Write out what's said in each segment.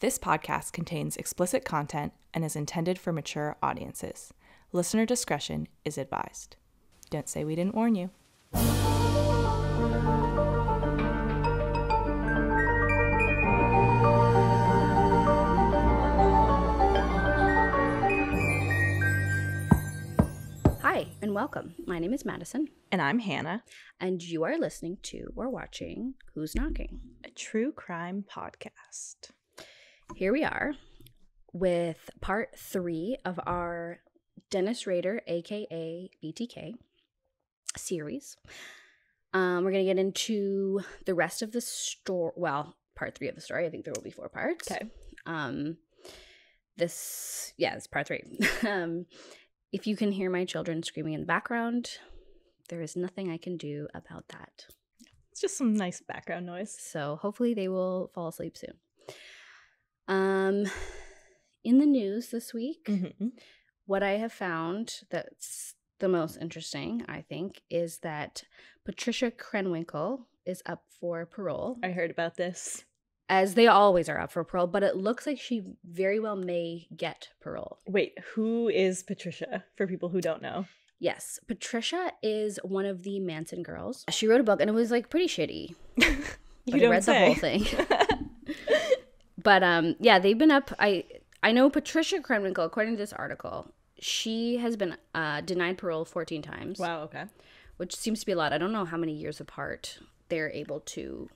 This podcast contains explicit content and is intended for mature audiences. Listener discretion is advised. Don't say we didn't warn you. Hi, and welcome. My name is Madison. And I'm Hannah, And you are listening to or watching Who's Knocking? a true crime podcast. Here we are with part 3 of our Dennis Rader, aka BTK, series. We're going to get into the rest of the story. Well, part 3 of the story. I think there will be 4 parts. Okay. This is part 3. If you can hear my children screaming in the background, there is nothing I can do about that. It's just some nice background noise. So hopefully they will fall asleep soon. In the news this week, what I have found that's the most interesting, I think, is that Patricia Krenwinkel is up for parole. I heard about this. As they always are up for parole, but it looks like she very well may get parole. Wait, who is Patricia, for people who don't know? Yes, Patricia is one of the Manson girls. She wrote a book, and it was, like, pretty shitty. You don't read say. the whole thing. But, yeah, they've been up. I know Patricia Krenwinkel, according to this article, she has been denied parole 14 times. Wow, okay. Which seems to be a lot. I don't know how many years apart they're able to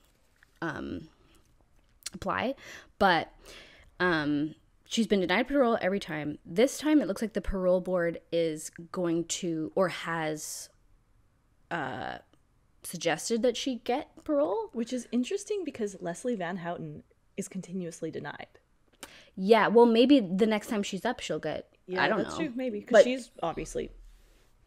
apply. But she's been denied parole every time. This time, it looks like the parole board is going to, or has suggested that she get parole. Which is interesting because Leslie Van Houten is continuously denied. Yeah, well, maybe the next time she's up, she'll get. Yeah, I don't that's know. true, maybe, because But- she's obviously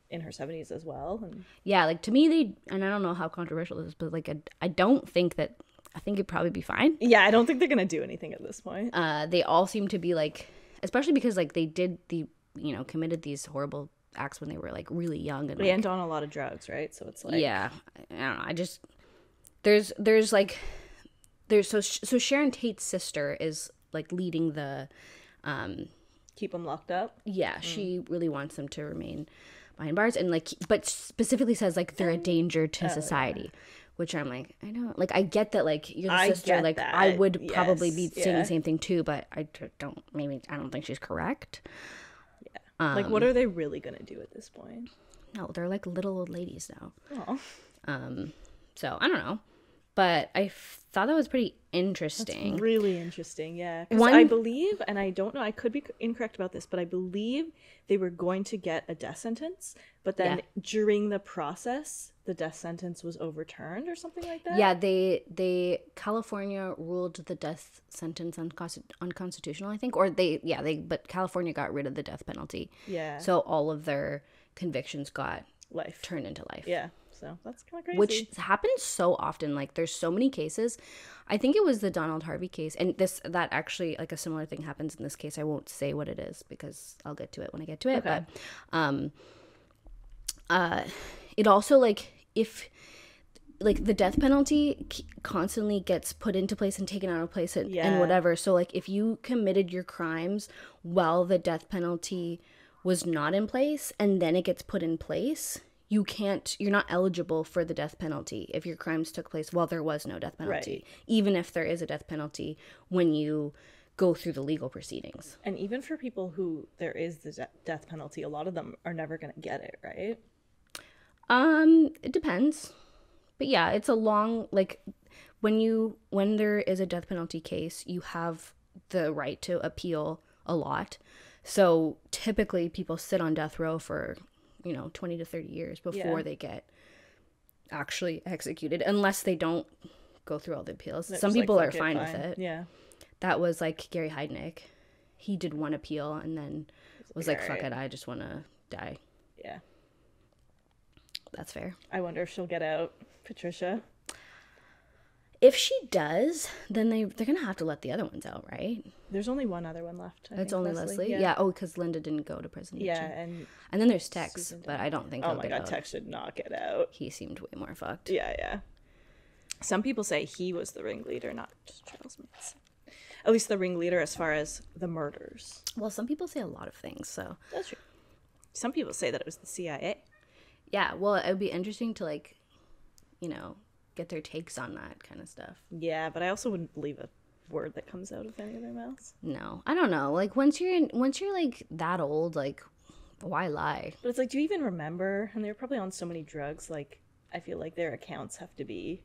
in her 70s as well. And Yeah, like to me, and I don't know how controversial this is, but like I don't think that. I think it'd probably be fine. yeah, I don't think they're gonna do anything at this point. They all seem to be like, especially because like they did committed these horrible acts when they were like really young and like, And on a lot of drugs, right? So it's like, yeah, I don't know. I just so Sharon Tate's sister is like leading the keep them locked up. yeah, she really wants them to remain behind bars and like, but specifically says like they're a danger to society. Which I'm like, I don't like. I get that, like you're the I sister. get Like that. I would probably be Yes, saying yeah. the same thing too, but I don't. Maybe I don't think she's correct. Like, what are they really gonna do at this point? No, they're like little old ladies now. Oh, So I don't know, but I thought that was pretty interesting. really interesting. Yeah, because One- I believe, and I don't know, I could be incorrect about this, but I believe they were going to get a death sentence, but then during the process, the death sentence was overturned or something like that. Yeah, they California ruled the death sentence unconstitutional, I think, or but California got rid of the death penalty. Yeah. So all of their convictions got Life. turned into life. Yeah. So that's kind of crazy. Which happens so often. Like there's so many cases. I think it was the Donald Harvey case, and that actually like a similar thing happens in this case. I won't say what it is because I'll get to it when I get to it. Okay. But it also like if like the death penalty constantly gets put into place and taken out of place and whatever. So like if you committed your crimes while the death penalty was not in place and then it gets put in place, you're not eligible for the death penalty if your crimes took place while there was no death penalty. Right. Even if there is a death penalty when you go through the legal proceedings. And even for people who there is the death penalty, a lot of them are never going to get it, right? It depends. But yeah, it's a long, like when there is a death penalty case, you have the right to appeal a lot. So typically people sit on death row for 20 to 30 years before they get actually executed, unless they don't go through all the appeals. They're Some just like, people are "Fuck it, fine with it. Yeah. That was like Gary Heidnick. He did one appeal and then was like, fuck "Alright." it, I just want to die. Yeah. That's fair. I wonder if she'll get out, Patricia. If she does, then they're going to have to let the other ones out, right? There's only one other one left. I It's think, only Leslie? Yeah. Oh, because Linda didn't go to prison. did Yeah, she? and And then there's Tex, Susan but I don't think oh he'll my get god, out. Tex should not get out. He seemed way more fucked. Yeah, yeah. Some people say he was the ringleader, not just Charles Manson. at least the ringleader as far as the murders. Well, some people say a lot of things, so. That's true. Some people say that it was the CIA. Yeah, well, it would be interesting to, like, you know, get their takes on that kind of stuff. Yeah, but I also wouldn't believe a word that comes out of any of their mouths. No, I don't know. Like, once you're like that old, like, why lie? But it's like, do you even remember? And they're probably on so many drugs. Like, I feel like their accounts have to be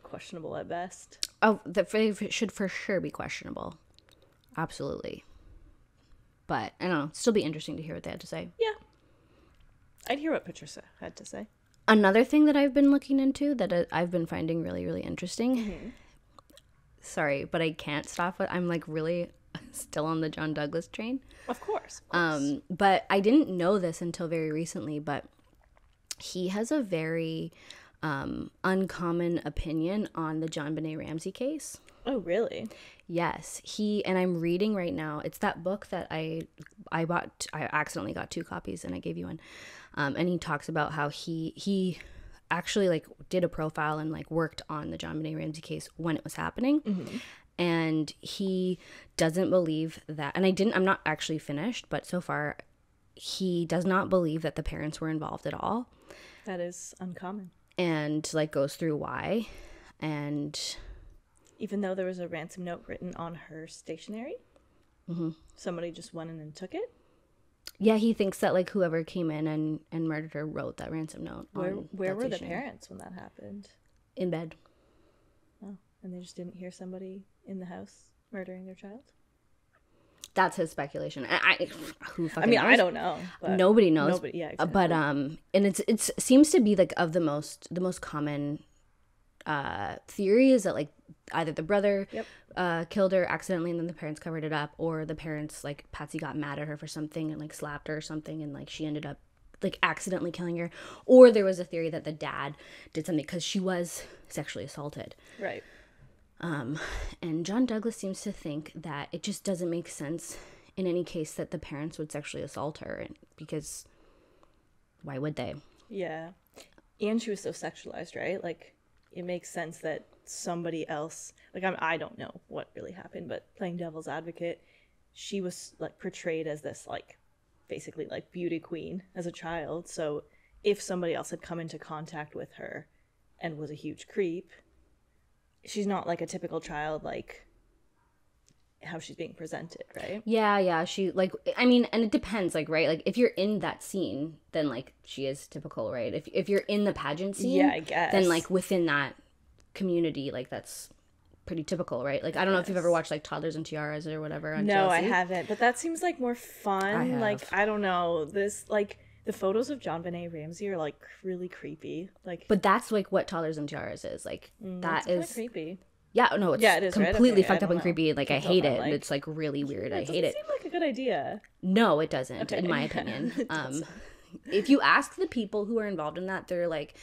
questionable at best. Oh, it should for sure be questionable. Absolutely. But I don't know. Still be interesting to hear what they had to say. Yeah, I'd hear what Patricia had to say. Another thing that I've been looking into that I've been finding really, really interesting. Mm-hmm. Sorry, but I can't stop it. I'm like really still on the John Douglas train. Of course. But I didn't know this until very recently, but he has a very uncommon opinion on the JonBenet Ramsey case. Oh, really? Yes. And I'm reading right now. It's that book that I bought. I accidentally got 2 copies and I gave you one. And he talks about how he actually like did a profile and like worked on the JonBenet Ramsey case when it was happening. Mm-hmm. And he doesn't believe that, and I'm not actually finished, but so far he does not believe that the parents were involved at all. That is uncommon. And like goes through why. And even though there was a ransom note written on her stationery, mm-hmm. somebody just went in and took it. Yeah, he thinks that like whoever came in and murdered her wrote that ransom note. Where were the parents when that happened? In bed. Oh, and they just didn't hear somebody in the house murdering their child? That's his speculation. Who fucking knows? I don't know. Nobody knows. Yeah, exactly. But and it seems to be like of the most common theory is that like either the brother killed her accidentally and then the parents covered it up, or the parents like Patsy got mad at her for something and like slapped her or something and like she ended up like accidentally killing her, or there was a theory that the dad did something because she was sexually assaulted. Right. And John Douglas seems to think that it just doesn't make sense in any case that the parents would sexually assault her, because why would they? Yeah. And she was so sexualized, right? Like, it makes sense that somebody else, like, I don't know what really happened, but playing devil's advocate, she was like portrayed as this like basically like beauty queen as a child. So if somebody else had come into contact with her and was a huge creep, she's not like a typical child, like how she's being presented, right? Yeah. She like, I mean, and it depends, like, right? Like if you're in that scene, then like she is typical, right? If you're in the pageant scene, yeah, I guess, then like within that community, like that's pretty typical, right? Like I don't know if you've ever watched like Toddlers and Tiaras or whatever on No, TLC. I haven't, but that seems like more fun. Like I don't know, this like the photos of JonBenet Ramsey are like really creepy. Like, but that's like what Toddlers and Tiaras is like. That is creepy. Yeah, no, it's it is, completely right? fucked up and creepy. Like I hate it. Like, it's like really weird. I hate it. Seem like a good idea. No, it doesn't, in my opinion. If you ask the people who are involved in that, they're like,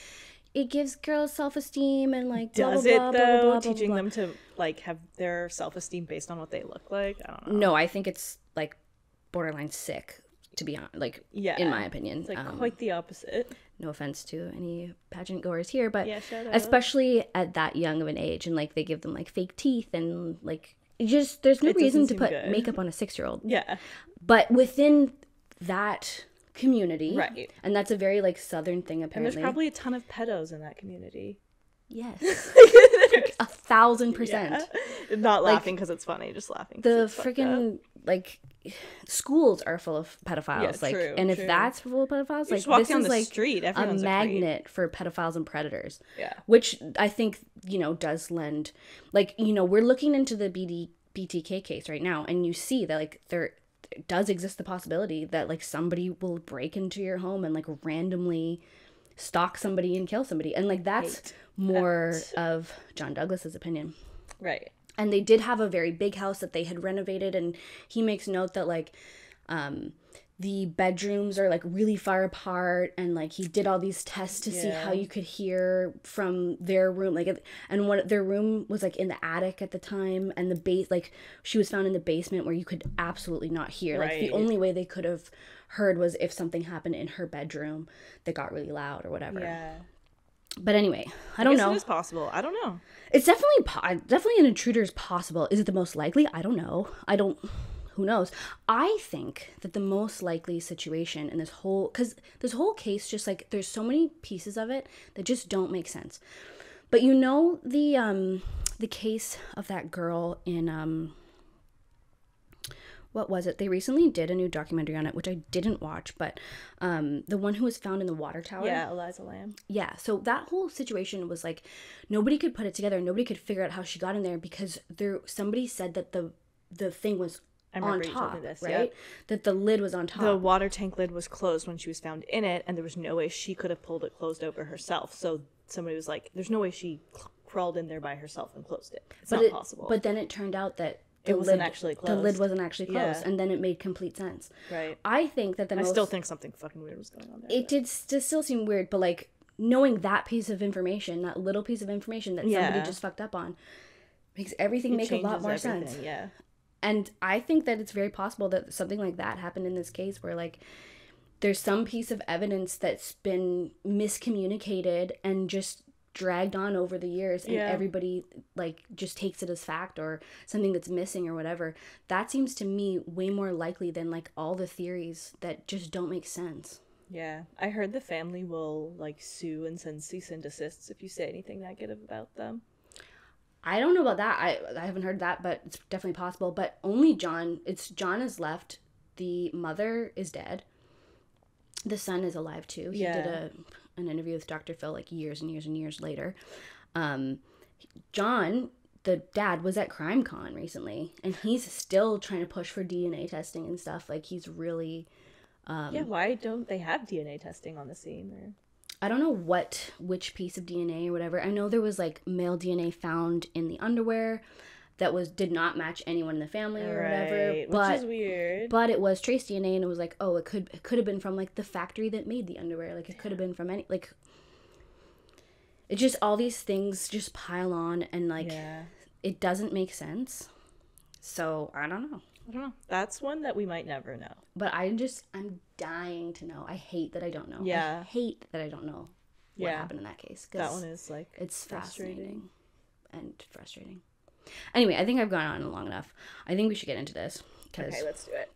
it gives girls self-esteem and like blah, does blah, it blah, though? Blah, blah, blah, teaching blah, them to like have their self-esteem based on what they look like. I don't know. No, I think it's like borderline sick, to be honest. Like, in my opinion, it's like quite the opposite. No offense to any pageant goers here, but shout out. Especially at that young of an age, and like they give them like fake teeth and like just there's no reason to put makeup on a 6-year-old. Yeah, but within that community, right, and that's a very like southern thing apparently. And there's probably a ton of pedos in that community. Yes. 1,000%. Yeah. Not laughing because it's funny, just laughing. The freaking like schools are full of pedophiles. Yeah, like, true, and if that's full of pedophiles, like walk this down is the like street, a magnet for pedophiles and predators. Yeah. Which I think, does lend, like, we're looking into the BTK case right now, and you see that like there does exist the possibility that like somebody will break into your home and like randomly stalk somebody and kill somebody, and like that's more of John Douglas's opinion, right? And they did have a very big house that they had renovated, and he makes note that like the bedrooms are like really far apart, and like he did all these tests to see how you could hear from their room, like, and their room was like in the attic at the time, and the base, like she was found in the basement where you could absolutely not hear. Like the only way they could have heard was if something happened in her bedroom that got really loud or whatever. Yeah. But anyway, I don't know. It is possible. I don't know. It's definitely an intruder is possible. Is it the most likely? I don't know. Who knows? I think that the most likely situation in because this whole case, just like there's so many pieces of it that just don't make sense. But you know the case of that girl in what was it? They recently did a new documentary on it, which I didn't watch, but the one who was found in the water tower. Yeah, Eliza Lamb. Yeah, so that whole situation was like nobody could put it together. Nobody could figure out how she got in there because somebody said that the thing was on top, this, right? Yep. That the lid was on top. The water tank lid was closed when she was found in it, and there was no way she could have pulled it closed over herself. So somebody was like, there's no way she crawled in there by herself and closed it. It's not possible. But then it turned out that it wasn't actually closed. The lid wasn't actually closed, and then it made complete sense. Right. I think that I still think something fucking weird was going on there. It did still seem weird, but like knowing that piece of information, that little piece of information that somebody just fucked up on, makes everything make a lot more sense. Yeah. And I think that it's very possible that something like that happened in this case where like there's some piece of evidence that's been miscommunicated and just dragged on over the years and everybody like just takes it as fact or something that's missing or whatever. That seems to me way more likely than like all the theories that just don't make sense. Yeah. I heard the family will like sue and send cease and desists if you say anything negative about them. I don't know about that. I haven't heard that, but it's definitely possible. But only John John is left. The mother is dead. The son is alive too. He did an interview with Dr. Phil like years and years and years later. John, the dad, was at CrimeCon recently, and he's still trying to push for DNA testing and stuff. Like he's really. Why don't they have DNA testing on the scene? Or... I don't know which piece of DNA or whatever. I know there was like male DNA found in the underwear that did not match anyone in the family or whatever. Which is weird. But it was trace DNA, and it was like, oh, it could have been from like the factory that made the underwear. Like it could have been from any like. It's just all these things just pile on, and like it doesn't make sense. So I don't know. That's one that we might never know. But I'm dying to know. I hate that I don't know. Yeah. I hate that I don't know what happened in that case. That one is like it's fascinating and frustrating. Anyway, I think I've gone on long enough. I think we should get into this. Okay, let's do it.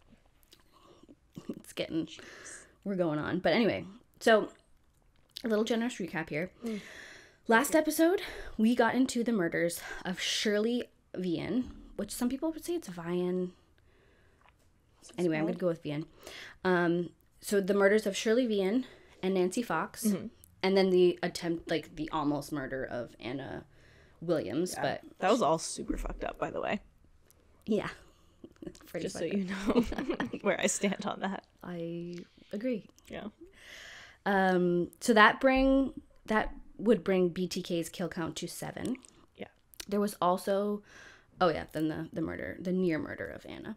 We're going on. But anyway, so a little generous recap here. Last episode, we got into the murders of Shirley Vian, which some people would say it's Vian. Anyway, I'm going to go with Vian. So the murders of Shirley Vian and Nancy Fox, and then the attempt, like the almost murder of Anna Williams. But that was all super fucked up, by the way. Yeah. Just so you know where I stand on that. I agree. Yeah. So that would bring BTK's kill count to 7. Yeah. There was also, then the near murder of Anna.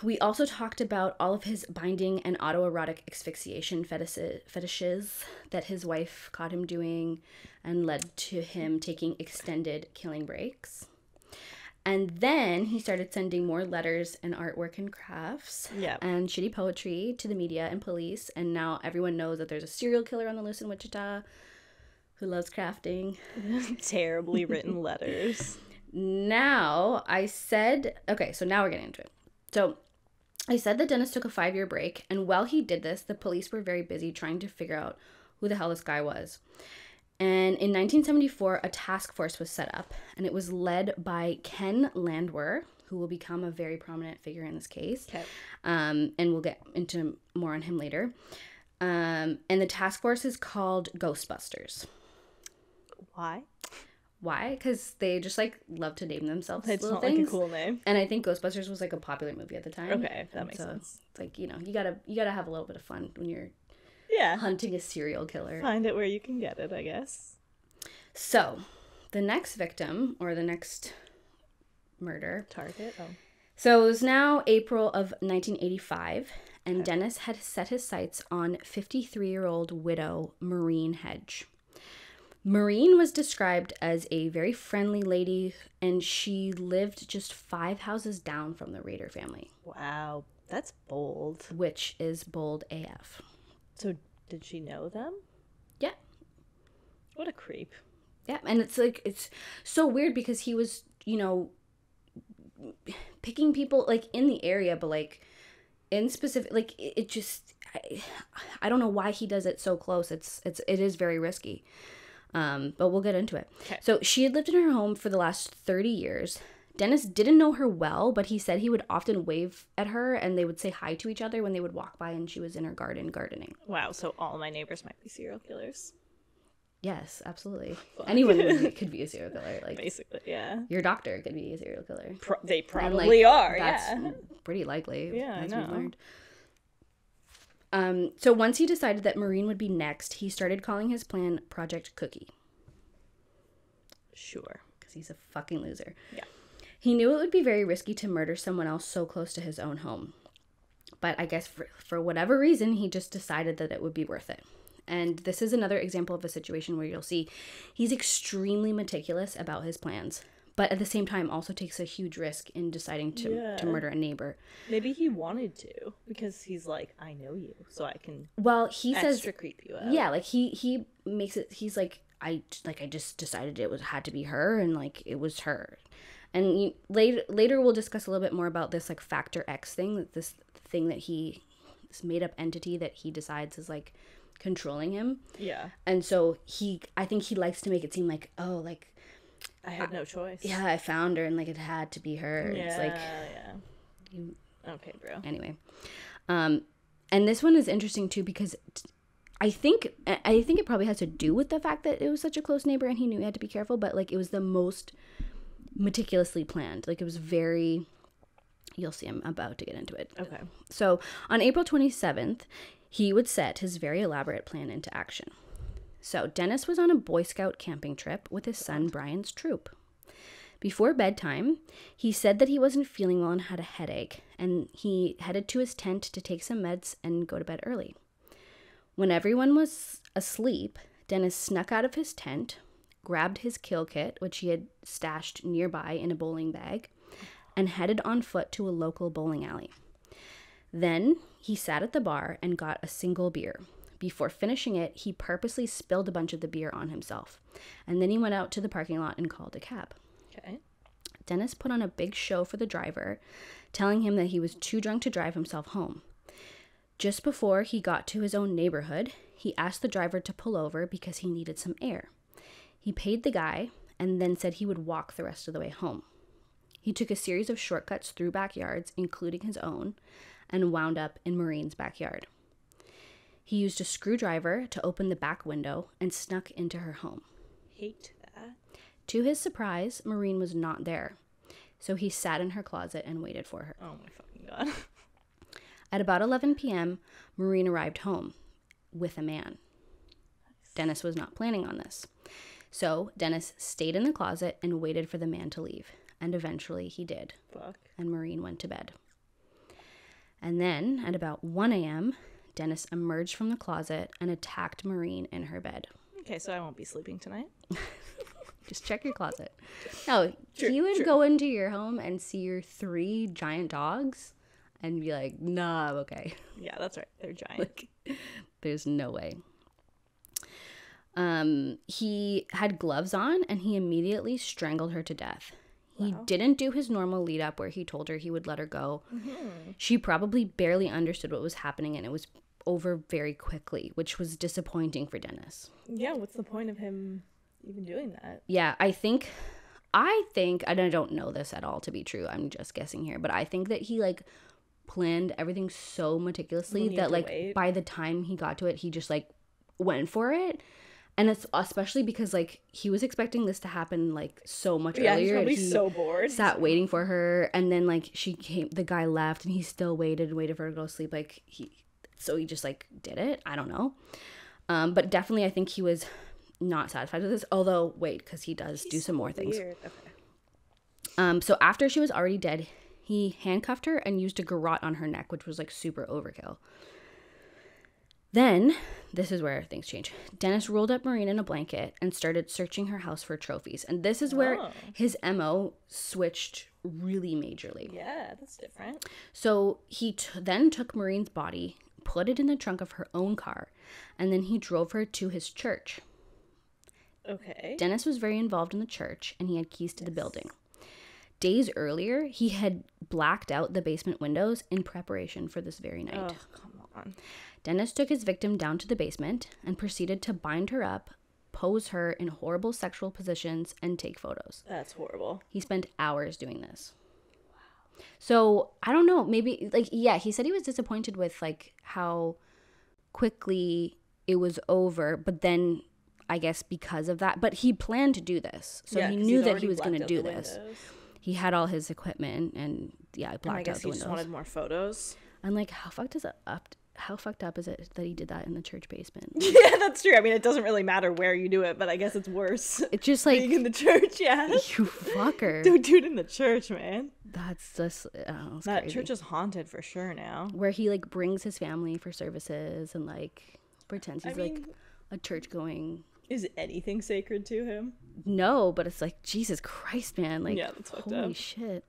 We also talked about all of his binding and autoerotic asphyxiation fetishes that his wife caught him doing and led to him taking extended killing breaks. And then he started sending more letters and artwork and crafts and shitty poetry to the media and police. And now everyone knows that there's a serial killer on the loose in Wichita who loves crafting. Terribly written letters. Now I said, so now we're getting into it. So I said that Dennis took a 5-year break. And while he did this, the police were very busy trying to figure out who the hell this guy was. And in 1974, a task force was set up, and it was led by Ken Landwehr, who will become a very prominent figure in this case. Okay. And we'll get into more on him later. And the task force is called Ghostbusters. Why? Why? Because they just like love to name themselves it's little not things. Like a cool name. And I think Ghostbusters was like a popular movie at the time. Okay, that makes sense. It's like, you gotta have a little bit of fun when you're hunting a serial killer. Find it where you can get it, I guess. So, the next victim, or the next murder. Target? Oh. So, it was now April of 1985, and Dennis had set his sights on 53-year-old widow Maureen Hedge. Maureen was described as a very friendly lady, and she lived just 5 houses down from the Rader family. Wow, that's bold. Which is bold AF. So, did she know them? Yeah. What a creep. Yeah, and it's like, it's so weird because he was, you know, picking people like in the area, but like in specific, like it just, I don't know why he does it so close. It is very risky. But we'll get into it. Okay. So she had lived in her home for the last 30 years. Dennis didn't know her well, but he said he would often wave at her and they would say hi to each other when they would walk by and she was in her garden gardening. Wow, so all my neighbors might be serial killers. Yes, absolutely. Fuck. Anyone could be a serial killer. Like, basically, yeah. your doctor could be a serial killer. They probably are, that's yeah. pretty likely. Yeah, as I we've know. learned. So once he decided that Maureen would be next, he started calling his plan Project Cookie. Sure. Because he's a fucking loser. Yeah. He knew it would be very risky to murder someone else so close to his own home. But I guess for whatever reason, he just decided that it would be worth it. And this is another example of a situation where you'll see he's extremely meticulous about his plans, but at the same time also takes a huge risk in deciding to murder a neighbor. Maybe he wanted to because he's like, I know you, so I can he extra says creep you out. Yeah, like he makes it, he's like, I just decided had to be her, and like it was her. And later we'll discuss a little bit more about this like Factor X thing, this made up entity that he decides is like controlling him. Yeah. And so I think he likes to make it seem like, oh, like I had no choice. yeah, I found her and like it had to be her. Yeah, It's like, yeah. Okay, bro. Anyway. And this one is interesting too because I think it probably has to do with the fact that it was such a close neighbor and he knew he had to be careful, but like it was the most meticulously planned. Like it was very, you'll see, I'm about to get into it. Okay. So on April 27th, he would set his very elaborate plan into action. So Dennis was on a Boy Scout camping trip with his son Brian's troop. Before bedtime, he said that he wasn't feeling well and had a headache, and he headed to his tent to take some meds and go to bed early. When everyone was asleep, Dennis snuck out of his tent, grabbed his kill kit, which he had stashed nearby in a bowling bag, and headed on foot to a local bowling alley. Then he sat at the bar and got a single beer. Before finishing it, he purposely spilled a bunch of the beer on himself. And then he went out to the parking lot and called a cab. Okay. Dennis put on a big show for the driver, telling him that he was too drunk to drive himself home. Just before he got to his own neighborhood, he asked the driver to pull over because he needed some air. He paid the guy and then said he would walk the rest of the way home. He took a series of shortcuts through backyards, including his own, and wound up in Maureen's backyard. He used a screwdriver to open the back window and snuck into her home. Hate that. To his surprise, Maureen was not there, so he sat in her closet and waited for her. Oh my fucking god. At about 11 p.m., Maureen arrived home with a man. Dennis was not planning on this. So Dennis stayed in the closet and waited for the man to leave, and eventually he did. Fuck. And Maureen went to bed. And then, at about 1 a.m., Dennis emerged from the closet and attacked Maureen in her bed. Okay, so I won't be sleeping tonight. Just check your closet. No, he would go into your home and see your 3 giant dogs and be like, nah, I'm okay. Yeah, that's right. They're giant. Like, there's no way. He had gloves on and he immediately strangled her to death. He didn't do his normal lead up where he told her he would let her go. Mm-hmm. She probably barely understood what was happening and it was over very quickly, which was disappointing for Dennis. Yeah, what's the point of him even doing that? Yeah, I think, and I don't know this at all to be true, I'm just guessing here, but I think that he like planned everything so meticulously that like by the time he got to it, he just like went for it. And it's especially because like he was expecting this to happen like so much earlier. He's probably so bored. Sat waiting for her, and then like the guy left, and he still waited for her to go to sleep. Like he just like did it. I don't know, but definitely I think he was not satisfied with this. Although wait, because he does do some more things. Weird. Okay. So after she was already dead, he handcuffed her and used a garrote on her neck, which was like super overkill. Then, this is where things change. Dennis rolled up Maureen in a blanket and started searching her house for trophies. And this is where his MO switched really majorly. Yeah, that's different. So he then took Maureen's body, put it in the trunk of her own car, and then he drove her to his church. Okay. Dennis was very involved in the church, and he had keys to the building. Days earlier, he had blacked out the basement windows in preparation for this very night. Oh, come on. Dennis took his victim down to the basement and proceeded to bind her up, pose her in horrible sexual positions, and take photos. That's horrible. He spent hours doing this. Wow. So, I don't know, maybe, like, yeah, he said he was disappointed with, like, how quickly it was over, but then, I guess, because of that, but he planned to do this. So, he knew that he was going to do this. He had all his equipment, and, yeah, blacked out the windows. I guess he just wanted more photos. And, like, how fucked up is it that he did that in the church basement? Yeah, that's true. I mean, it doesn't really matter where you do it, but I guess it's worse. It's just like being in the church, yeah. You fucker. Don't do it in the church, man. That's just that crazy. Church is haunted for sure now. Where he like brings his family for services and like pretends he's like a church going. Is anything sacred to him? No, but it's like Jesus Christ, man. Like, yeah, that's fucked up. Holy shit.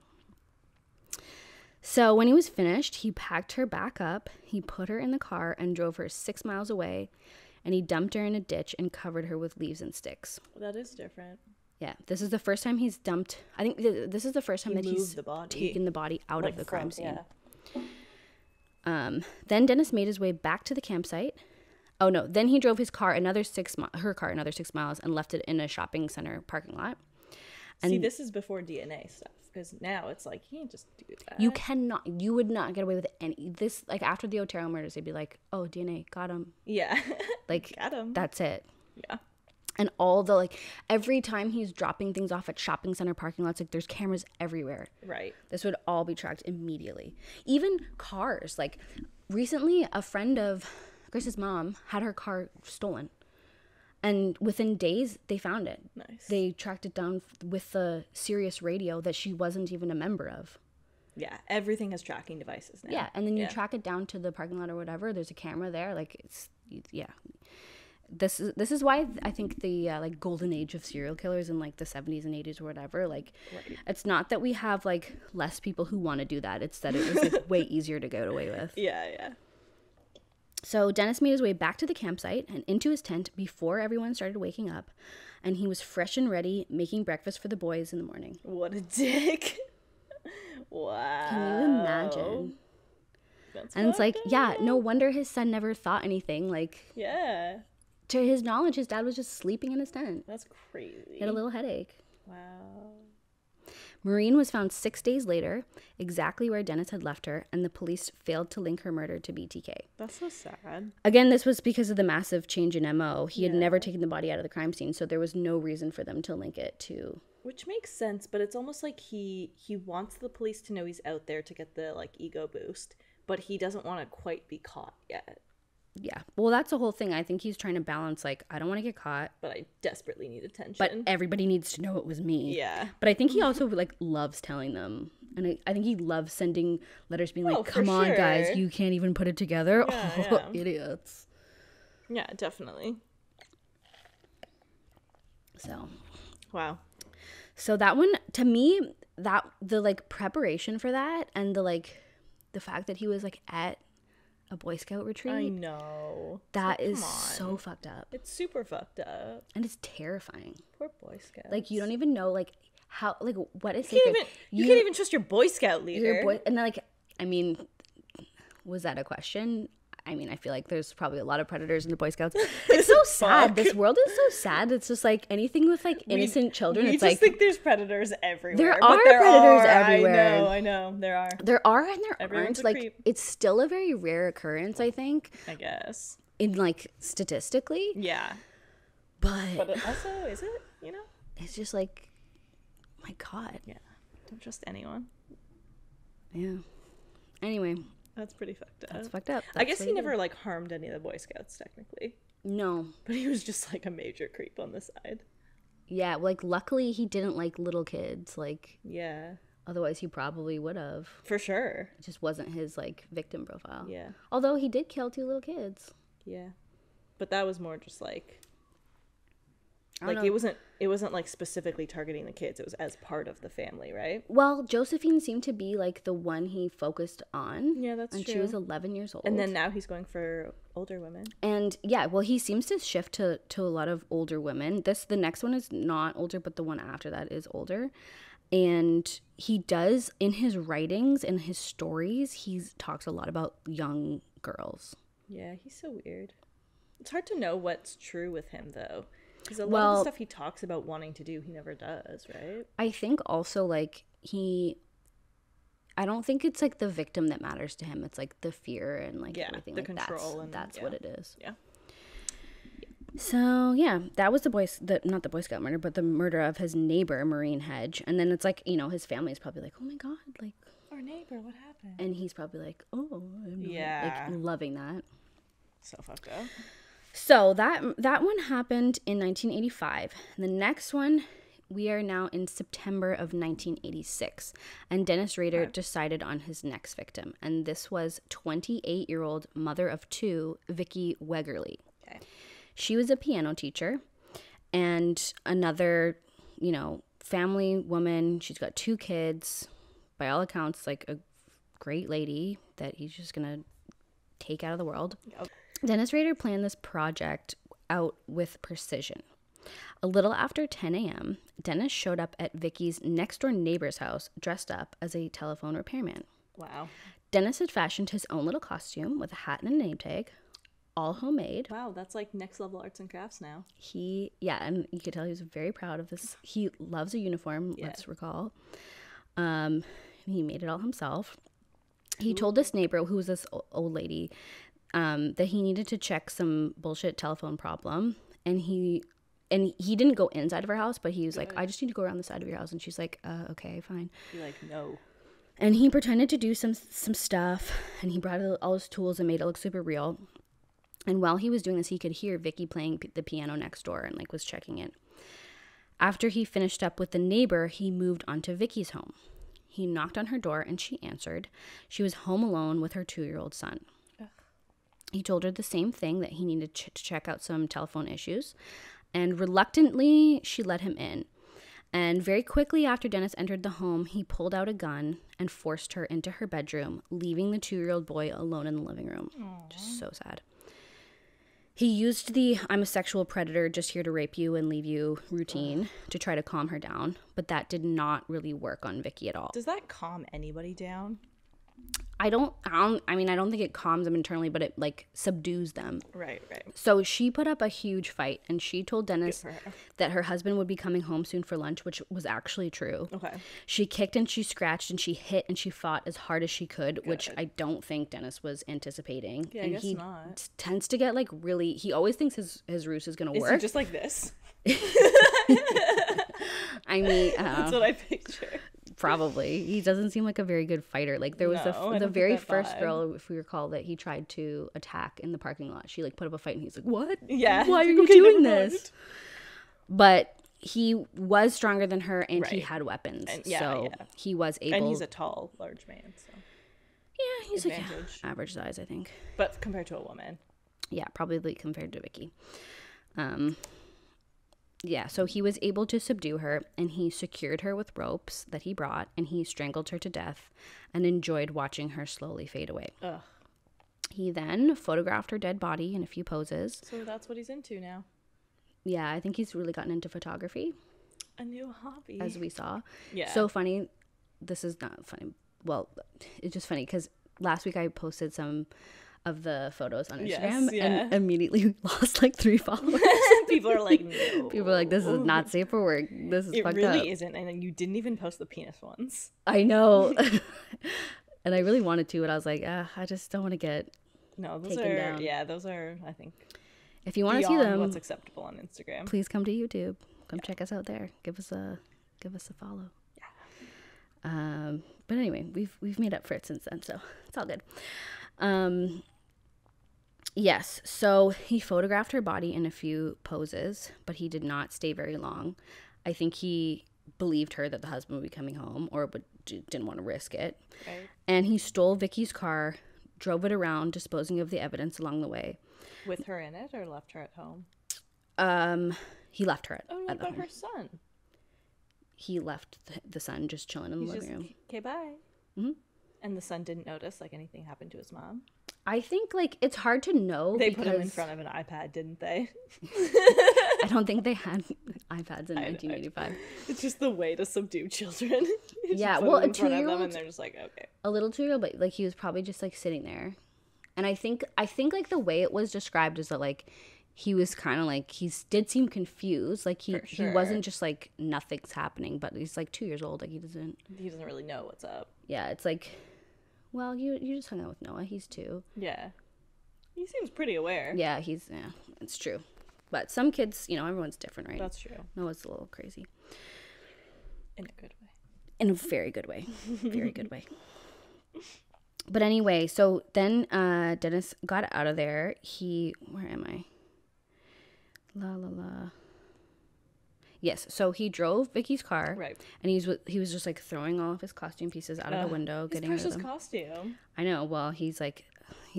So when he was finished, he packed her back up, he put her in the car and drove her 6 miles away, and he dumped her in a ditch and covered her with leaves and sticks. Well, that is different. Yeah, this is the first time he's dumped, I think this is the first time that he's taken the body out of the crime scene. Yeah. Then Dennis made his way back to the campsite. Oh no, then he drove his car another 6 miles and left it in a shopping center parking lot. And see, this is before DNA stuff. Because now it's like, you can't just do that. You would not get away with any. This, like, after the Otero murders, they'd be like, oh, DNA, got him. Yeah. Like, got him. That's it. Yeah. And all the, like, every time he's dropping things off at shopping center parking lots, like, there's cameras everywhere. Right. This would all be tracked immediately. Even cars. Like, recently, a friend of Chris's mom had her car stolen. And within days, they found it. Nice. They tracked it down with the Sirius radio that she wasn't even a member of. Yeah, everything has tracking devices now. Yeah, and then you track it down to the parking lot or whatever. There's a camera there. Like, it's, yeah. This is why I think the, like, golden age of serial killers in, like, the 70s and 80s or whatever, like, It's not that we have, like, less people who want to do that. It's that it was, like, way easier to get away with. Yeah. So Dennis made his way back to the campsite and into his tent before everyone started waking up, and he was fresh and ready, making breakfast for the boys in the morning. What a dick. Wow. Can you imagine? And it's like, yeah, no wonder his son never thought anything. Like, yeah. To his knowledge, his dad was just sleeping in his tent. That's crazy. He had a little headache. Wow. Maureen was found 6 days later, exactly where Dennis had left her, and the police failed to link her murder to BTK. That's so sad. Again, this was because of the massive change in MO. He had never taken the body out of the crime scene, so there was no reason for them to link it to... Which makes sense, but it's almost like he wants the police to know he's out there to get the, like, ego boost, but he doesn't want to quite be caught yet. Yeah. Well, that's the whole thing. I think he's trying to balance, like, I don't want to get caught. But I desperately need attention. But everybody needs to know it was me. Yeah. But I think he also, like, loves telling them. And I think he loves sending letters being like, come on, guys, you can't even put it together. Yeah. Idiots. Yeah, definitely. So. Wow. So that one, to me, that the, like, preparation for that and the, like, the fact that he was, like, at a Boy Scout retreat. I know. That is so fucked up. It's super fucked up. And it's terrifying. Poor Boy Scouts. Like, you don't even know, like, how, like, what is sacred. You can't even trust your Boy Scout leader. And then, like, I mean, was that a question? I mean, I feel like there's probably a lot of predators in the Boy Scouts. It's so sad. This world is so sad. It's just like anything with like innocent children. It's like, I just think there's predators everywhere. There are predators everywhere. I know. There are. There are and there Everyone's aren't. Like, it's still a very rare occurrence, I think. I guess. In like statistically. Yeah. But it also, is it? You know? It's just like, my God. Yeah. Don't trust anyone. Yeah. Anyway. That's pretty fucked up. That's fucked up. I guess he never, like, harmed any of the Boy Scouts, technically. No. But he was just, like, a major creep on the side. Yeah, like, luckily he didn't like little kids. Like, yeah. Otherwise he probably would have. For sure. It just wasn't his, like, victim profile. Yeah. Although he did kill 2 little kids. Yeah. But that was more just, like... Like it wasn't like specifically targeting the kids. It was as part of the family, right? Well, Josephine seemed to be like the one he focused on. Yeah, that's and true. She was 11 years old. And then now he's going for older women. And yeah, well, he seems to shift to a lot of older women. The next one is not older, but the one after that is older. And he does, in his writings and his stories, he talks a lot about young girls. Yeah, he's so weird. It's hard to know what's true with him, though. Because a lot of the stuff he talks about wanting to do, he never does, right? I think also, like, I don't think it's, like, the victim that matters to him. It's, like, the fear and, like, everything. The like, control. That's what it is. Yeah. So, yeah, that was not the Boy Scout murder, but the murder of his neighbor, Maureen Hedge. And then it's like, his family is probably like, oh my God, like. Our neighbor, what happened? And he's probably like, oh, like loving that. So fucked up. So that one happened in 1985. The next one, we are now in September of 1986. And Dennis Rader decided on his next victim. And this was 28-year-old mother of two, Vicky Wegerle. Okay. She was a piano teacher and another, family woman. She's got 2 kids. By all accounts, like a great lady that he's just going to take out of the world. Yep. Dennis Rader planned this project out with precision. A little after 10 a.m., Dennis showed up at Vicky's next-door neighbor's house dressed up as a telephone repairman. Wow. Dennis had fashioned his own little costume with a hat and a name tag, all homemade. Wow, that's like next level arts and crafts now. And you could tell he was very proud of this. He loves a uniform, let's recall. He made it all himself. He told this neighbor, who was this old lady, that he needed to check some bullshit telephone problem. And he didn't go inside of her house, but he was like, I just need to go around the side of your house. And she's like, okay, fine. You're like, no. And he pretended to do some stuff, and he brought all his tools and made it look super real. And while he was doing this, he could hear Vicky playing the piano next door and was checking it. After he finished up with the neighbor, he moved on to Vicky's home. He knocked on her door and she answered. She was home alone with her 2-year-old son. Ugh. He told her the same thing, that he needed to check out some telephone issues. And reluctantly, she let him in. And very quickly after Dennis entered the home, he pulled out a gun and forced her into her bedroom, leaving the 2-year-old boy alone in the living room. Aww. Just so sad. He used the "I'm a sexual predator, just here to rape you and leave you" routine to try to calm her down, but that did not really work on Vicky at all. Does that calm anybody down? I don't think it calms them internally, but it subdues them. Right. So she put up a huge fight, and she told Dennis that her husband would be coming home soon for lunch, which was actually true. Okay. She kicked and she scratched and she hit and she fought as hard as she could, which I don't think Dennis was anticipating. Yeah, and I guess he not. Tends to get really, he always thinks his ruse is going to work. Is it just like this? I mean, that's what I picture. Probably. He doesn't seem like a very good fighter. There was the very first girl, if we recall, that he tried to attack in the parking lot. She put up a fight and he's like, what? Yeah. Why are you doing this? But he was stronger than her and he had weapons. And, he was able. And he's a tall, large man. So. Yeah, he's average size, I think. But compared to a woman. Yeah, probably compared to Vicky. Yeah, so he was able to subdue her, and he secured her with ropes that he brought, and he strangled her to death and enjoyed watching her slowly fade away. Ugh. He then photographed her dead body in a few poses. So that's what he's into now. Yeah, I think he's really gotten into photography. A new hobby. As we saw. Yeah. So funny. This is not funny. Well, it's just funny because last week I posted some of the photos on Instagram and immediately lost 3 followers. People are like, no. People are like, this is not safe for work. This is fucked up. It really isn't. And then you didn't even post the penis ones. I know. And I really wanted to, but I was like, I just don't want to get taken down. Yeah, those are, I think, if you want to see them, what's acceptable on Instagram, please come to YouTube. Come check us out there. Give us a follow. Yeah. But anyway, we've made up for it since then, so it's all good. Yes, so he photographed her body in a few poses, but he did not stay very long. I think he believed her that the husband would be coming home, or didn't want to risk it. Right. And he stole Vicky's car, drove it around, disposing of the evidence along the way. With her in it, or left her at home? He left her Oh, at what the about home. her son? He left the son just chilling in the living room. Okay, bye. Mm-hmm. And the son didn't notice, like, anything happened to his mom? I think, like, it's hard to know. They put him in front of an iPad, didn't they? I don't think they had iPads in 1985. It's just the way to subdue children. Yeah, well, a 2-year-old, and they're just like, okay. A little 2-year-old, but, like, he was probably just, like, sitting there. And I think, like, the way it was described is that, like, he was kind of, like, he did seem confused. Like, he wasn't just, like, nothing's happening, but he's, like, 2 years old. Like, he doesn't really know what's up. Yeah, it's like, well, you just hung out with Noah. He's 2. Yeah. He seems pretty aware. Yeah, it's true. But some kids, you know, everyone's different, right? That's true. Noah's a little crazy. In a good way. In a very good way. Very good way. But anyway, so then Dennis got out of there. Where am I? Yes, so he drove Vicky's car. Right. And he was just like throwing all of his costume pieces out of the window, getting rid of them. His precious costume. I know. Well, he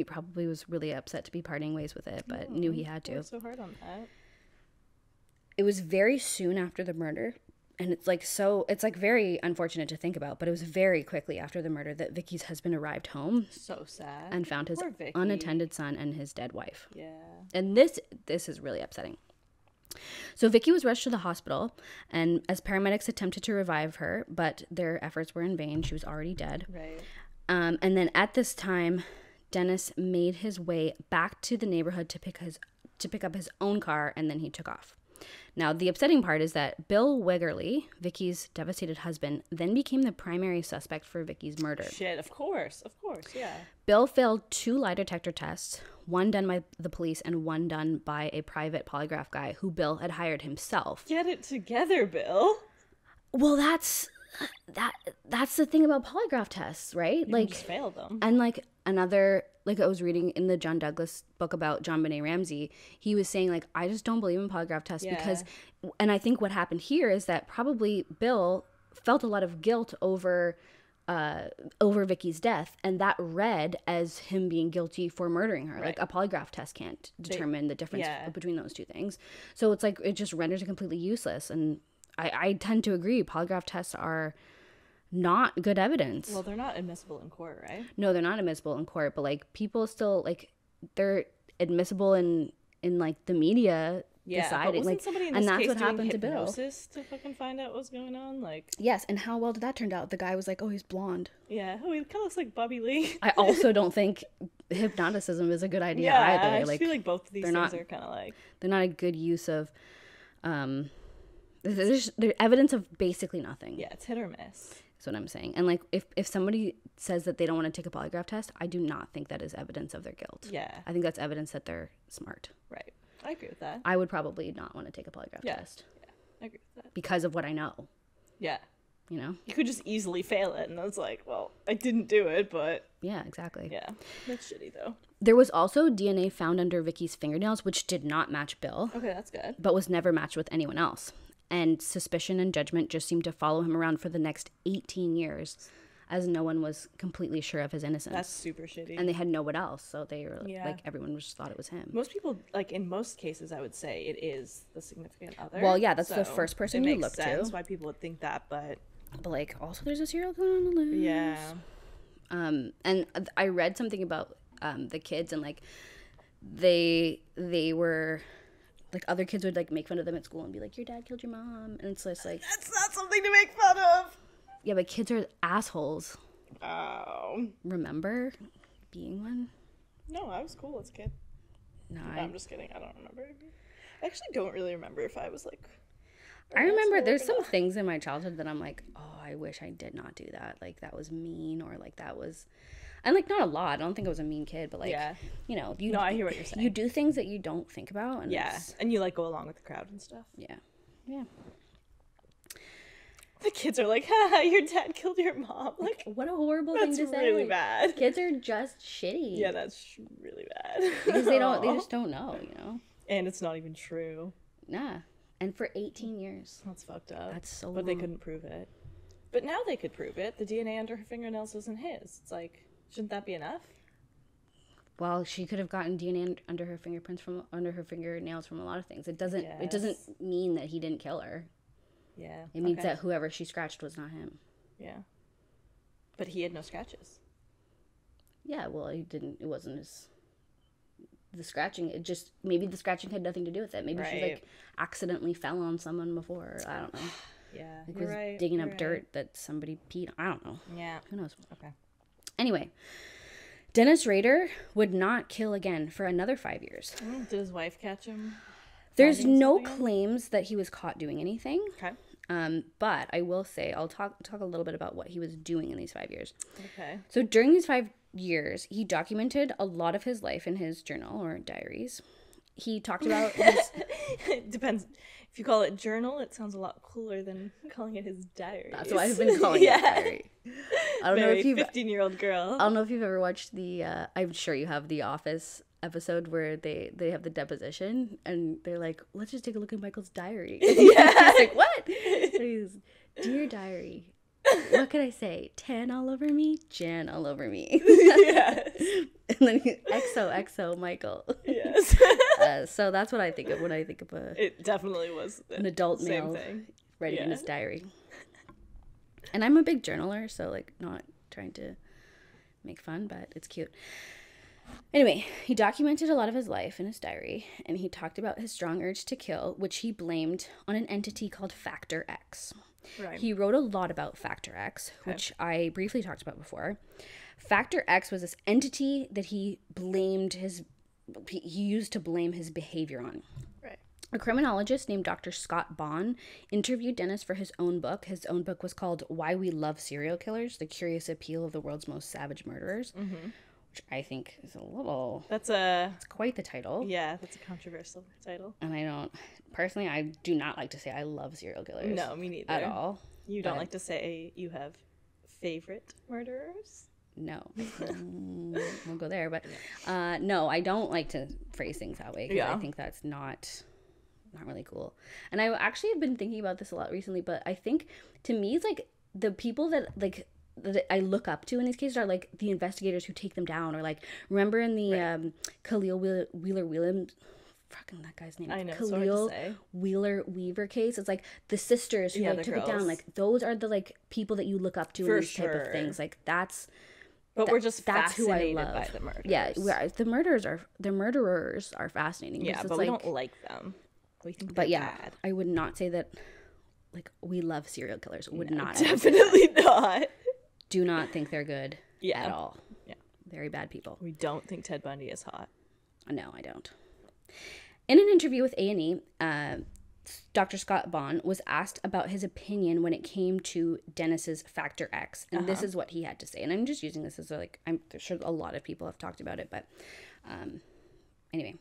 probably was really upset to be parting ways with it, but knew he had to. So hard on that. It was very soon after the murder, and it's very unfortunate to think about, but it was very quickly after the murder that Vicky's husband arrived home. So sad. And found his unattended son and his dead wife. Yeah. And this is really upsetting. So Vicky was rushed to the hospital, and as paramedics attempted to revive her, but their efforts were in vain. She was already dead. Right. And then at this time, Dennis made his way back to the neighborhood to pick up his own car, and then he took off. Now, the upsetting part is that Bill Wiggerly, Vicky's devastated husband, then became the primary suspect for Vicky's murder. Shit, of course, yeah. Bill failed 2 lie detector tests, one done by the police and one done by a private polygraph guy who Bill had hired himself. Get it together, Bill. Well, that's the thing about polygraph tests, right? You just fail them. And like another, like I was reading in the John Douglas book about John Benet Ramsey, he was saying like, I just don't believe in polygraph tests because, and I think what happened here is that probably Bill felt a lot of guilt over Vicky's death, and that read as him being guilty for murdering her. Right. Like a polygraph test can't determine the difference between those two things. So it's like, it just renders it completely useless. And I tend to agree. Polygraph tests are not good evidence. Well, they're not admissible in court, right? No, they're not admissible in court, but like people still like they're admissible in like the media deciding. But like, somebody in and this that's case what doing happened to Bill. Hypnosis to fucking find out what's going on, like. Yes, and how well did that turn out? The guy was like, "Oh, he's blonde." Yeah. Oh, he kind of looks like Bobby Lee. I also don't think hypnoticism is a good idea either. I like, feel like both of these things are kind of like. They're not a good use of. There's evidence of basically nothing. Yeah, it's hit or miss. That's what I'm saying. And like, if somebody says that they don't want to take a polygraph test, I do not think that is evidence of their guilt. Yeah. I think that's evidence that they're smart. Right. I agree with that. I would probably not want to take a polygraph test. Yeah, I agree with that. Because of what I know. Yeah. You know? You could just easily fail it, and I was like, well, I didn't do it, but. Yeah, exactly. Yeah. That's shitty, though. There was also DNA found under Vicky's fingernails, which did not match Bill. Okay, that's good. But was never matched with anyone else. And suspicion and judgment just seemed to follow him around for the next 18 years, as no one was completely sure of his innocence. That's super shitty. And they had no one else, so they were like, everyone just thought it was him. Most people, like in most cases, I would say it is the significant other. Well, yeah, that's the first person you look to. It makes sense why people would think that, but like, also there's a serial killer on the loose. Yeah. And I read something about the kids, and like they were. Like, other kids would, like, make fun of them at school and be like, your dad killed your mom. And it's just like... That's not something to make fun of! Yeah, but kids are assholes. Oh. Remember being one? No, I was cool as a kid. No, I'm just kidding. I don't remember. I actually don't really remember if I was, like... I remember there's some things in my childhood that I'm like, oh, I wish I did not do that. Like, that was mean, or, like, that was... And, like, not a lot. I don't think I was a mean kid, but, like, you know. No, I hear what you're saying. You do things that you don't think about. And and you, like, go along with the crowd and stuff. Yeah. Yeah. The kids are like, haha, your dad killed your mom. Like, what a horrible thing to say. That's really bad. Kids are just shitty. Yeah, that's really bad. Because they just don't know, you know. And it's not even true. Nah. And for 18 years. That's fucked up. That's so But they couldn't prove it. But now they could prove it. The DNA under her fingernails isn't his. It's like... Shouldn't that be enough? Well, she could have gotten DNA under her fingernails from a lot of things. It doesn't mean that he didn't kill her. Yeah. It means that whoever she scratched was not him. Yeah. But he had no scratches. Yeah, well, it wasn't his... The scratching, maybe the scratching had nothing to do with it. Maybe she, like, accidentally fell on someone before. I don't know. Yeah, like, was digging up dirt that somebody peed on. I don't know. Yeah. Who knows? Okay. Anyway, Dennis Rader would not kill again for another 5 years. Did his wife catch him? There's no claims that he was caught doing anything. Okay. But I will say, I'll talk a little bit about what he was doing in these 5 years. Okay. So during these 5 years, he documented a lot of his life in his journal or diaries. He talked about his... It depends. If you call it journal, it sounds a lot cooler than calling it his diary. That's what I've been calling it, diary. I don't know if you've... 15-year-old girl. I don't know if you've ever watched the... I'm sure you have, The Office episode where they have the deposition and they're like, let's just take a look at Michael's diary. Yeah. He's like, what? And he's, dear diary, what could I say? Tan all over me, Jan all over me. Yes. And then XOXO Michael. Yes. So that's what I think of when I think of it definitely was an adult male thing. writing in his diary. And I'm a big journaler, so like not trying to make fun, but it's cute. Anyway, he documented a lot of his life in his diary, and he talked about his strong urge to kill, which he blamed on an entity called Factor X. Right. He wrote a lot about Factor X, which I briefly talked about before. Factor X was this entity that he used to blame his behavior on. Right. A criminologist named Dr. Scott Bond interviewed Dennis for his own book. His own book was called Why We Love Serial Killers, The Curious Appeal of the World's Most Savage Murderers. Mm-hmm. Which I think is a little... It's quite the title. Yeah, that's a controversial title. And I do not like to say I love serial killers. No, me neither. At all. You don't like to say you have favorite murderers? No. We'll go there. But no, I don't like to phrase things that way. I think that's not really cool. And I actually have been thinking about this a lot recently, but I think to me, it's like the people that I look up to in these cases are like the investigators who take them down, or like remember in the Khalil Wheeler fucking that guy's name. I know, Khalil Wheeler Weaver case. It's like the sisters who took it down. Like those are the like people that you look up to in these type of things. Like that's. But we're just fascinated by the murderers. Yeah, the murderers are fascinating. Yeah, but we don't like them. We think they're bad. I would not say that. Like we love serial killers. Would not definitely not. Do not think they're good at all. Yeah. Very bad people. We don't think Ted Bundy is hot. No, I don't. In an interview with A&E, Dr. Scott Bond was asked about his opinion when it came to Dennis's Factor X. And this is what he had to say. And I'm just using this as I'm sure a lot of people have talked about it. But anyway,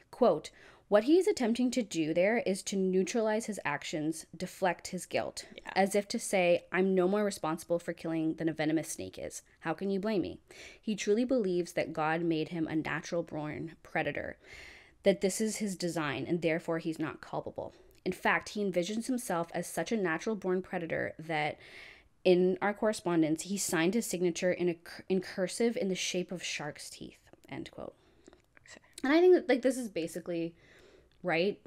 quote, what he is attempting to do there is to neutralize his actions, deflect his guilt, as if to say, I'm no more responsible for killing than a venomous snake is. How can you blame me? He truly believes that God made him a natural-born predator, that this is his design, and therefore he's not culpable. In fact, he envisions himself as such a natural-born predator that in our correspondence, he signed his signature in cursive in the shape of shark's teeth, end quote. And I think that like this is basically... right?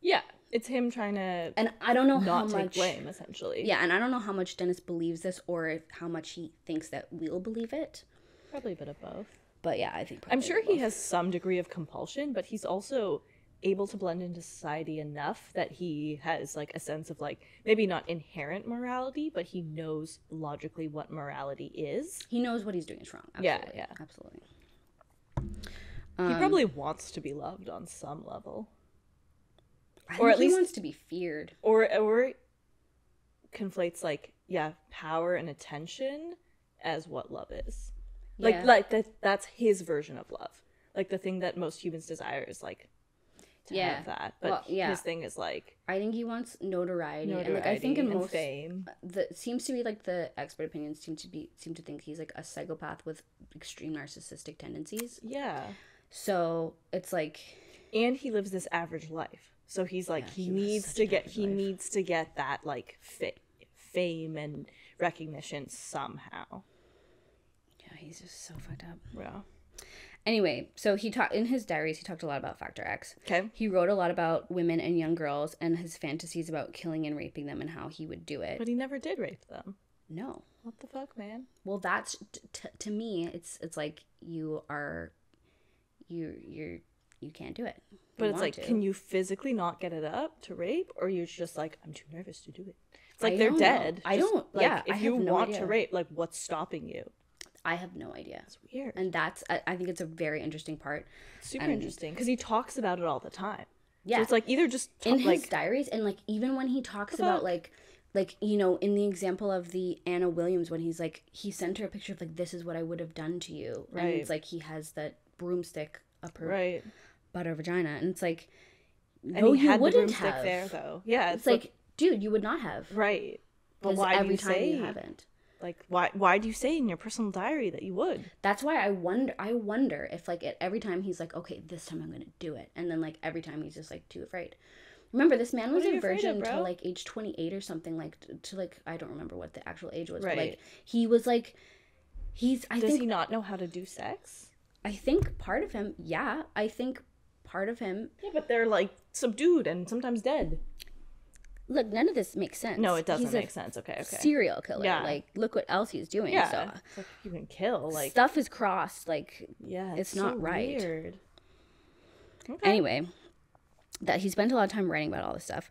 Yeah. It's him trying to and I don't know not how take much blame, essentially. Yeah, and I don't know how much Dennis believes this or how much he thinks that we'll believe it. Probably a bit of both. But yeah, I think I'm sure he has some degree of compulsion, but he's also able to blend into society enough that he has like a sense of like maybe not inherent morality, but he knows logically what morality is. He knows what he's doing is wrong. Absolutely. Yeah. Absolutely. He probably wants to be loved on some level. Or at least wants to be feared. Or conflates like power and attention as what love is. Yeah. Like that's his version of love. Like the thing that most humans desire is like to have that. But his thing is like I think he wants notoriety. And like I think in most fame. Seems to be like the expert opinions seem to think he's like a psychopath with extreme narcissistic tendencies. Yeah. So it's like and he lives this average life. So he's like he needs to get that like fame and recognition somehow. Yeah, he's just so fucked up. Yeah. Anyway, so he talked in his diaries. He talked a lot about Factor X. Okay. He wrote a lot about women and young girls and his fantasies about killing and raping them and how he would do it. But he never did rape them. No. What the fuck, man? Well, that's to me. It's like you can't do it. But it's like, can you physically not get it up to rape, or you're just like, I'm too nervous to do it? It's like they're dead. I don't. Like, yeah. If you want to rape, like, what's stopping you? I have no idea. It's weird. And that's, I think it's a very interesting part. Super interesting. Because he talks about it all the time. Yeah. So it's like either just... in his diaries, and like even when he talks about like, you know, in the example of the Anna Williams, when he's like, he sent her a picture of like, this is what I would have done to you. Right. And it's like he has that broomstick up her butt or vagina. And it's like, no, you wouldn't have. There, though. Yeah. It's like, dude, you would not have. Right. But why every time you haven't? Like, why do you say in your personal diary that you would? That's why I wonder if, like, every time he's like, okay, this time I'm going to do it. And then, like, every time he's just, like, too afraid. Remember, this man was a virgin until, like, age 28 or something, like, to, like, I don't remember what the actual age was. Right. But, like, he was, like, does he not know how to do sex? I think part of him, yeah. I think part of him. Yeah, but they're, like, subdued and sometimes dead. Look, none of this makes sense. No, it doesn't make sense. Okay. Serial killer. Yeah. Like, look what else he's doing. Yeah. So, it's like you can kill. Like, stuff is crossed. Like, yeah, it's not so right. Weird. Okay. Anyway, that he spent a lot of time writing about all this stuff.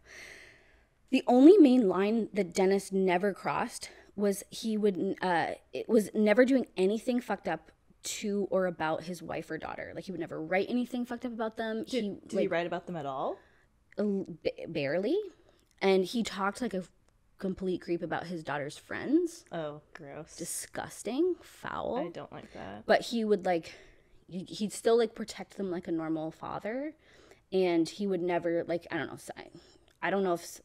The only main line that Dennis never crossed was it was never doing anything fucked up to or about his wife or daughter. Like, he would never write anything fucked up about them. Did he write about them at all? Barely. And he talked like a complete creep about his daughter's friends. Oh, gross. Disgusting. Foul. I don't like that. But he would, like, he'd still, like, protect them like a normal father. And he would never, like, I don't know if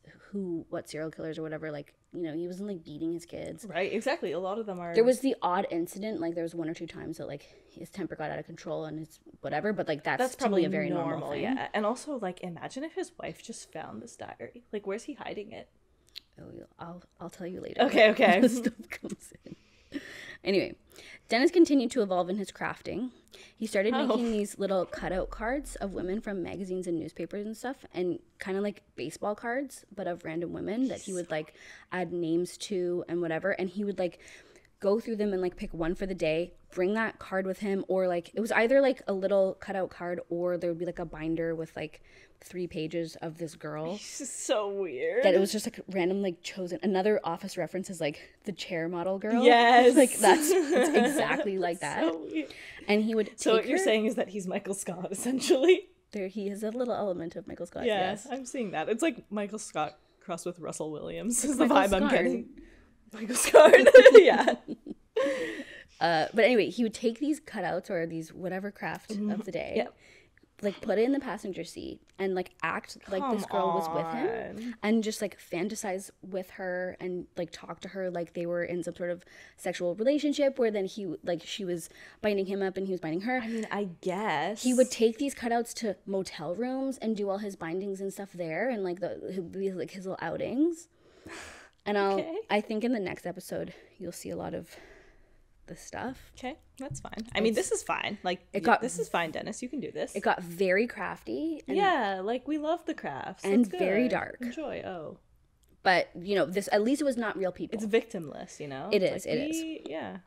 what serial killers or whatever, like, you know, he wasn't, like, beating his kids. Right, exactly. A lot of them are. There was the odd incident, like, there was 1 or 2 times that, like, his temper got out of control and his whatever, but, like, that's probably a very normal thing. Yeah. And also, like, imagine if his wife just found this diary. Like, where's he hiding it? Oh, I'll tell you later. Okay. This stuff comes in. Anyway, Dennis continued to evolve in his crafting. He started making these little cutout cards of women from magazines and newspapers and stuff, and kind of like baseball cards, but of random women that he would, like, add names to and whatever. And he would, like, go through them and, like, pick one for the day, bring that card with him, or, like, it was either, like, a little cutout card, or there would be, like, a binder with, like, 3 pages of this girl. This is so weird. That it was just, like, random, like, chosen. Another Office reference is, like, the chair model girl. Yes. Like, that's exactly like that. So weird. And he would take So what you're saying is that he's Michael Scott, essentially? There, he has a little element of Michael Scott, yeah, yes. I'm seeing that. It's like Michael Scott crossed with Russell Williams is the vibe I'm getting. Michael Scott. Yeah. But anyway, he would take these cutouts or these whatever craft of the day, like, put it in the passenger seat and, like, act like this girl was with him and just, like, fantasize with her and, like, talk to her like they were in some sort of sexual relationship where then she was binding him up and he was binding her. I mean, I guess. He would take these cutouts to motel rooms and do all his bindings and stuff there, and, like, like his little outings. And I think in the next episode you'll see a lot of this stuff. Okay, that's fine. I mean, this is fine. Like, this is fine, Dennis. You can do this. It got very crafty. And, yeah, like, we love the crafts. And very dark. Enjoy. Oh. But, you know, this, at least it was not real people. It's victimless, you know? It is. Yeah.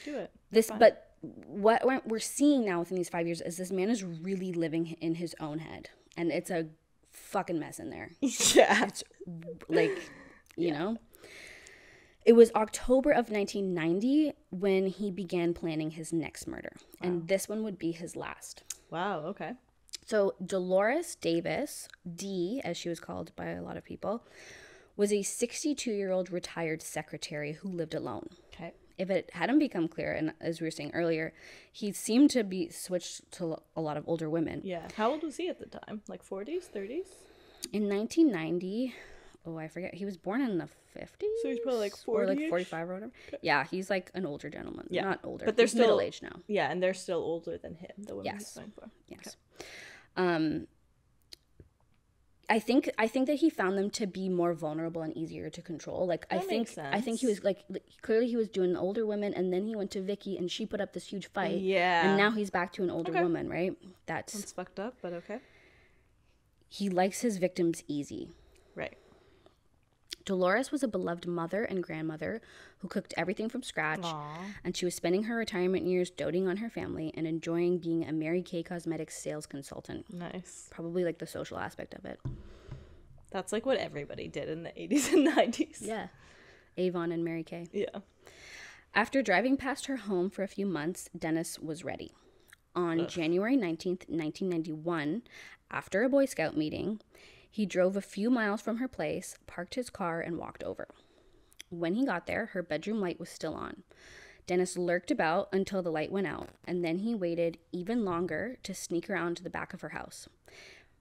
Do it. But what we're seeing now within these 5 years is this man is really living in his own head. And it's a fucking mess in there. Yeah. It's, like, you know? It was October of 1990 when he began planning his next murder. Wow. And this one would be his last. Wow, okay. So Dolores Davis, Dee, as she was called by a lot of people, was a 62-year-old retired secretary who lived alone. Okay. If it hadn't become clear, and as we were saying earlier, he seemed to be switched to a lot of older women. Yeah. How old was he at the time? Like 40s, 30s? In 1990... Oh, I forget. He was born in the 50s? So he's probably like 40 or like 45 or whatever. Okay. Yeah, he's like an older gentleman. Yeah. Not older. But they're he's still middle-aged now. Yeah, and they're still older than him, the women he's going for. Yes. Okay. I think that he found them to be more vulnerable and easier to control. Like, That makes sense. I think he was like, clearly he was doing older women, and then he went to Vicky and she put up this huge fight. Yeah. And now he's back to an older woman, right? That's fucked up, but okay. He likes his victims easy. Right. Dolores was a beloved mother and grandmother who cooked everything from scratch. Aww. And she was spending her retirement years doting on her family and enjoying being a Mary Kay Cosmetics sales consultant. Nice. Probably like the social aspect of it. That's like what everybody did in the 80s and 90s. Yeah. Avon and Mary Kay. Yeah. After driving past her home for a few months, Dennis was ready. On January 19th, 1991, after a Boy Scout meeting, he drove a few miles from her place, parked his car, and walked over. When he got there, her bedroom light was still on. Dennis lurked about until the light went out, and then he waited even longer to sneak around to the back of her house.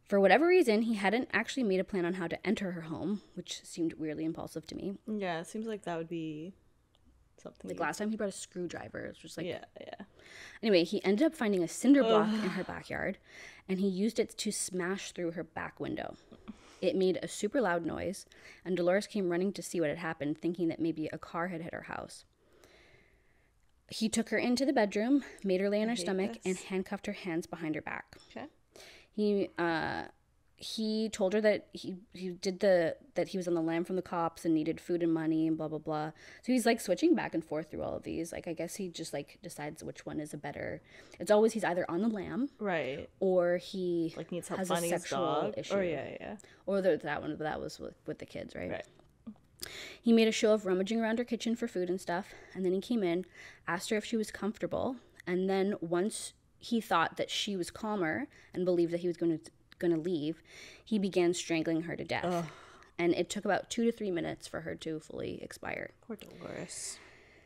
For whatever reason, he hadn't actually made a plan on how to enter her home, which seemed weirdly impulsive to me. Yeah, it seems like that would be something. Like last time he brought a screwdriver. It was just like... Yeah. Anyway, he ended up finding a cinder block in her backyard, and he used it to smash through her back window. It made a super loud noise, and Dolores came running to see what had happened, thinking that maybe a car had hit her house. He took her into the bedroom, made her lay on her stomach, and handcuffed her hands behind her back. Okay. He told her that he was on the lam from the cops and needed food and money and blah blah blah. So he's like switching back and forth through all of these. Like I guess he just like decides which one is a better. It's always he's either on the lam, right, or he like needs help has finding a sexual his dog. issue. Or yeah. Or that one, but that was with the kids, right? Right. He made a show of rummaging around her kitchen for food and stuff, and then he came in, asked her if she was comfortable, and then once he thought that she was calmer and believed that he was going to leave, he began strangling her to death. Ugh. And it took about 2 to 3 minutes for her to fully expire. Poor Dolores.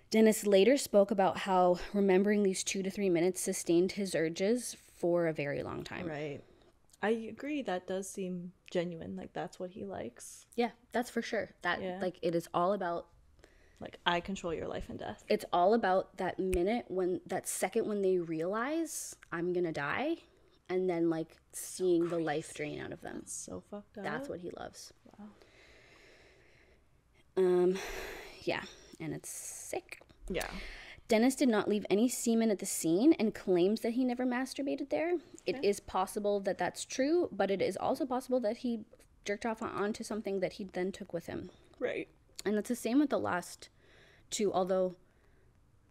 Dennis later spoke about how remembering these 2 to 3 minutes sustained his urges for a very long time. Right. I agree. That does seem genuine. Like, that's what he likes. Yeah, that's for sure. Like, it is all about... Like, I control your life and death. It's all about that second when they realize I'm gonna die, and then, like, seeing the life drain out of them. That's so fucked up. That's what he loves. Wow. Yeah, and it's sick. Yeah. Dennis did not leave any semen at the scene and claims that he never masturbated there. Okay. It is possible that that's true, but it is also possible that he jerked off onto something that he then took with him. Right. And that's the same with the last two, although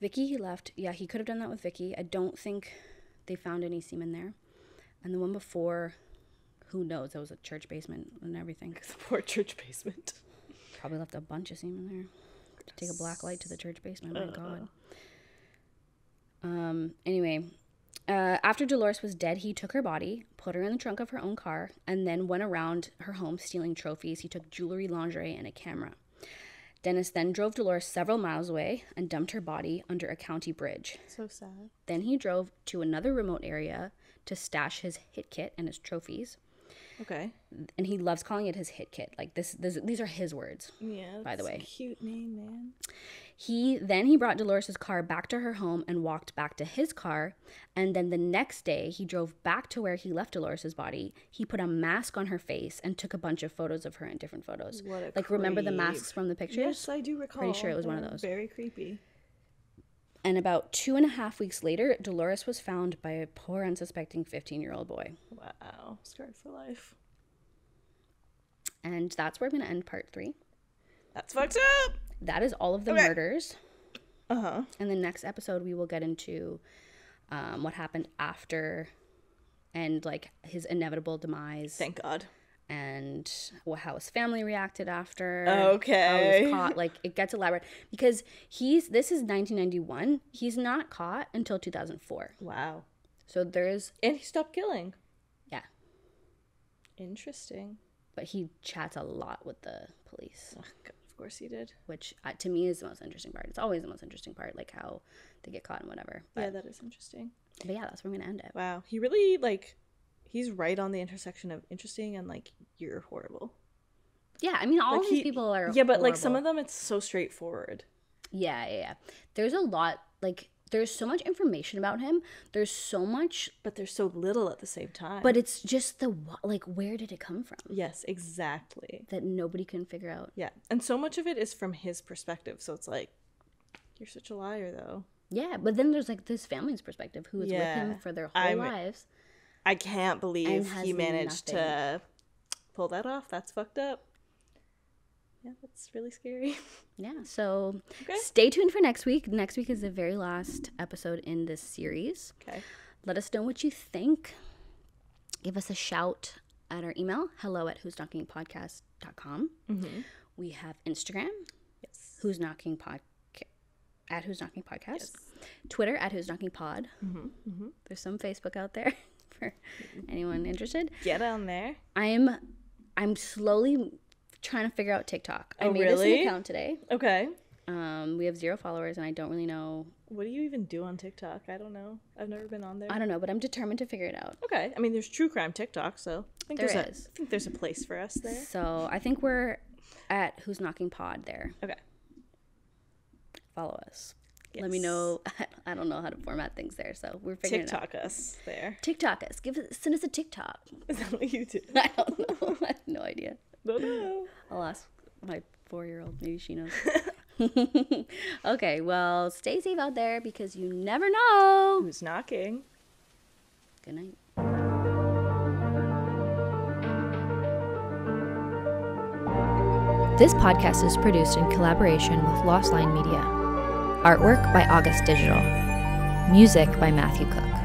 Vicky, he left. Yeah, he could have done that with Vicky. I don't think they found any semen there. And the one before, who knows? That was a church basement and everything. The poor church basement. Probably left a bunch of semen there. To take a black light to the church basement. My God. Anyway, after Dolores was dead, he took her body, put her in the trunk of her own car, and then went around her home stealing trophies. He took jewelry, lingerie, and a camera. Dennis then drove Dolores several miles away and dumped her body under a county bridge. So sad. Then he drove to another remote area to stash his hit kit and his trophies. Okay. And he loves calling it his hit kit. Like these are his words. Yeah. By the way. A cute name, man. He brought Dolores' car back to her home and walked back to his car. And then the next day, he drove back to where he left Dolores' body. He put a mask on her face and took a bunch of photos of her in different photos. What a like, creep. remember the masks from the pictures? Yes, I do recall. Pretty sure it was one of those. Very creepy. And about 2.5 weeks later, Dolores was found by a poor, unsuspecting 15-year-old boy. Wow. Scarred for life. And that's where I'm going to end part 3. That's fucked up! That is all of the murders. Uh-huh. And the next episode, we will get into what happened after and, like, his inevitable demise. Thank God. And how his family reacted after. Okay. How he was caught. Like, it gets elaborate. Because this is 1991. He's not caught until 2004. Wow. So there's... And he stopped killing. Yeah. Interesting. But he chats a lot with the police. Oh, God, of course he did. Which, to me, is the most interesting part. It's always the most interesting part, like, how they get caught and whatever. But, yeah, that is interesting. But yeah, that's where I'm going to end it. Wow. He really, like... He's right on the intersection of interesting and, like, you're horrible. Yeah, I mean, all like these people are Yeah, but, horrible. like, some of them, it's so straightforward. Yeah. There's a lot, like, there's so much information about him. There's so much, but there's so little at the same time. But it's just like, where did it come from? Yes, exactly. That nobody can figure out. Yeah, and so much of it is from his perspective. So it's like, you're such a liar, though. Yeah, but then there's like this family's perspective, who is with him for their whole lives. I can't believe he managed to pull that off. That's fucked up. Yeah, that's really scary. Yeah, so stay tuned for next week. Next week is the very last episode in this series. Okay. Let us know what you think. Give us a shout at our email, hello@whosknockingpodcast.com. Mm-hmm. We have Instagram, yes, at Who's Knocking Podcast. Yes. Twitter at Who's Knocking Pod. Mm-hmm. Mm-hmm. There's some Facebook out there for anyone interested. Get on there. I'm slowly trying to figure out TikTok. I made really? this an account today. Okay. We have 0 followers, and I don't really know. What do you even do on TikTok? I don't know. I've never been on there. I don't know, but I'm determined to figure it out. Okay. I mean, there's true crime TikTok, so I think I think there's a place for us there. So I think we're at Who's Knocking Pod there. Okay. Follow us. Yes. Let me know. I don't know how to format things there, so we're figuring it out. TikTok us there. TikTok us. Send us a TikTok. Is that what you do? I don't know. I have no idea. No. I'll ask my 4-year-old. Maybe she knows. Okay, well, stay safe out there because you never know who's knocking. Good night. This podcast is produced in collaboration with Lost Line Media. Artwork by August Digital. Music by Matthew Cook.